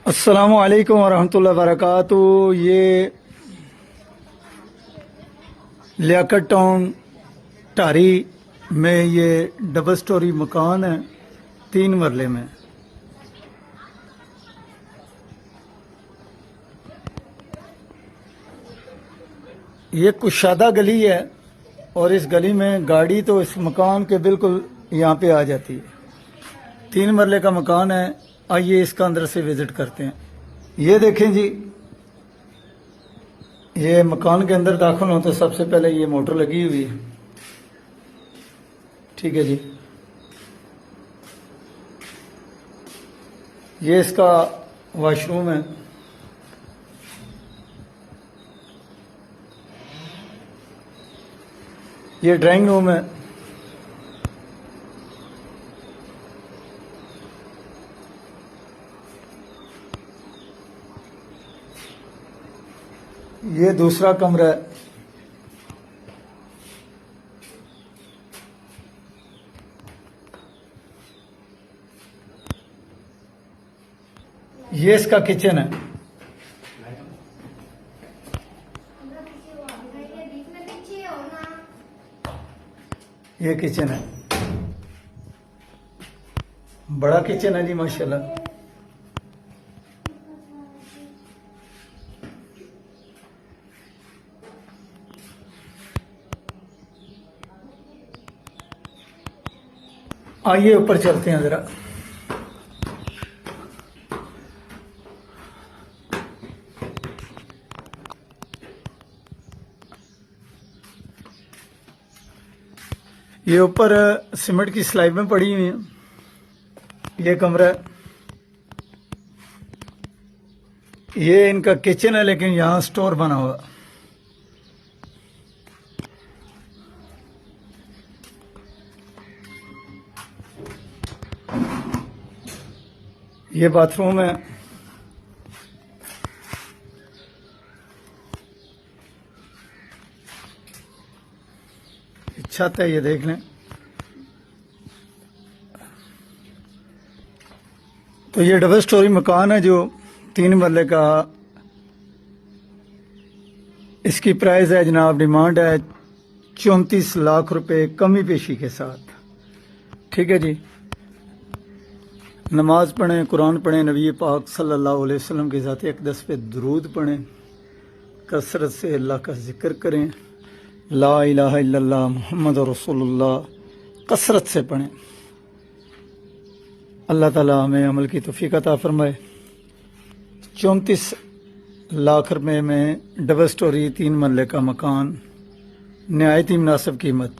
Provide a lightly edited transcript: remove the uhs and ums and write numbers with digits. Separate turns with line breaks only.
अस्सलामुअलैकुम वरहमतुल्लाहि वबरकातुहू। ये लियाकत टाउन टारी में ये डबल स्टोरी मकान है 3 मरले में। ये कुशादा गली है और इस गली में गाड़ी तो इस मकान के बिल्कुल यहाँ पे आ जाती है। 3 मरले का मकान है। आइए इसका अंदर से विजिट करते हैं। ये देखें जी, ये मकान के अंदर दाखिल हो तो सबसे पहले ये मोटर लगी हुई है। ठीक है जी, ये इसका वॉशरूम है। ये ड्राइंग रूम है। ये दूसरा कमरा है। ये इसका किचन है। ये किचन है, बड़ा किचन है जी माशाल्लाह। आइए ऊपर चलते हैं जरा। ये ऊपर सीमेंट की स्लाइब में पड़ी हुई है। ये कमरा है। ये इनका किचन है लेकिन यहाँ स्टोर बना हुआ। ये बाथरूम है। छत है, ये देख लें। तो ये डबल स्टोरी मकान है जो 3 मरले का। इसकी प्राइस है जनाब, डिमांड है 34 लाख रुपए कमी पेशी के साथ। ठीक है जी। नमाज पढ़ें, कुरान पढ़ें, नबी पाक सल्लल्लाहु अलैहि वसल्लम की ज़ात अक़दस पे दुरूद पढ़ें, कसरत से अल्लाह का जिक्र करें, ला इलाहा इल्लल्लाह मुहम्मद रसूलुल्लाह कसरत से पढ़ें। अल्लाह ताला हमें अमल की तौफीक अता फरमाए। 34 लाख रुपए में डबल स्टोरी 3 मरले का मकान, नहायत ही मुनासिब कीमत।